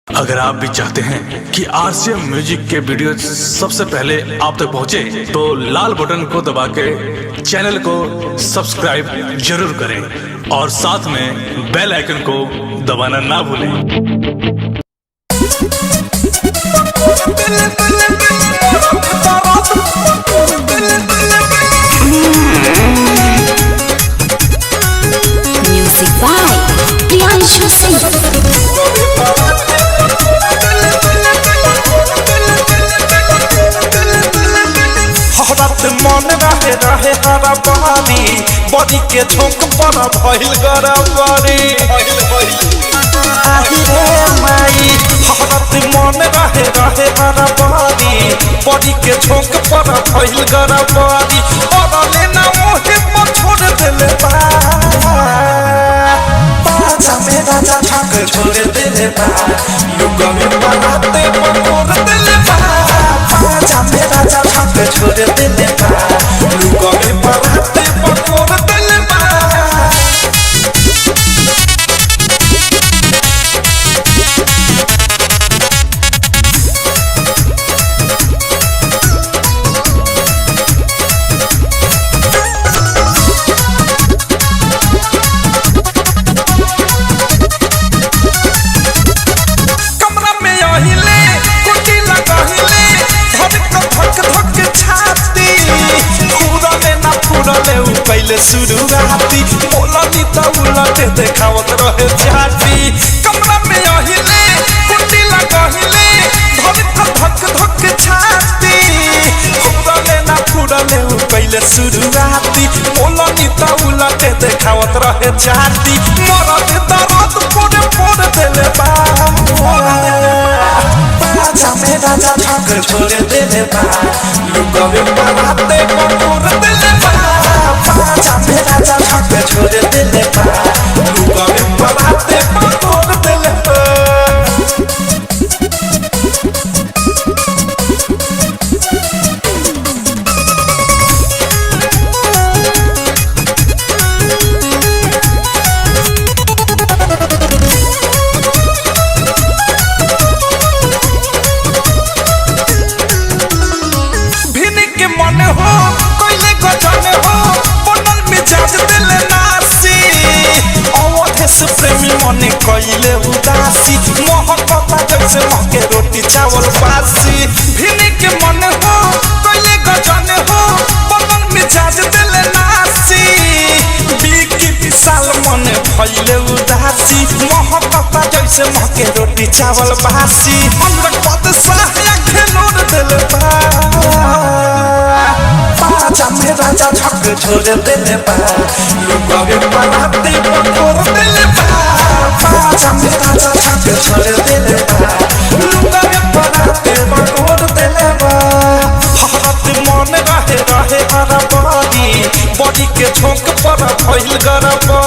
अगर आप भी चाहते हैं कि आरसीएम म्यूजिक के वीडियो सबसे पहले आप तक पहुंचे, तो लाल बटन को दबा के चैनल को सब्सक्राइब जरूर करें और साथ में बेल आइकन को दबाना ना भूलें। Music by Priyanshu Singh। मन रहे रहे हरा बहानी बड़ी के झोंक पर भइल गरबरी आही रे माई हरत मन रहे रहे हरा बहानी बड़ी के झोंक पर भइल गरबरी और लेना मोहे पर छोड़ देले बा पाछा में राजा ठक छोड़ देले बा युग में बनाते पकोर देले बा पाछा में राजा ठक छोड़ देले बा युग में बनाते पकोर देले बा पहले शुरुआती बोलनी त उलटे देखावत रहे जाती कमरा में अहिले कुंडी लगहिले धक धक छाती फुरले ना फुरले पहले शुरुआती बोलनी त उलटे देखावत रहे जाती मरद दर्द पोड़े पोड़ देले बा पाछा में राजा ठक छोड़ देले बा लुगवे बनाते पकोर देले बा पाछा में राजा ठक छोड़ देले बा लुगवे बनाते पकोर देले बा भिनी के मन हो कोइले गजन हो बनल मिजाज दिले नासी अवधे से प्रेमी मने कोइले उदासी मोहब्बत जैसे महके रोटी चावल बासी भिनी के मन हो कोइले गजन हो बनल मिजाज दिले नासी बीकी विशाल मने भइले उदासी मोहब्बत जैसे महके रोटी चावल बासी अंदर पद साया खेलोर दिले बा पाछा में राजा ठक छोड़ देले बा लुगवे बनाते पकोर देले बा पाछा में राजा ठक छोड़ देले बा लुगवे बनाते पकोर देले बा हरत मन रहे रहे हरा बड़ी के झोंक पर भइल गरबा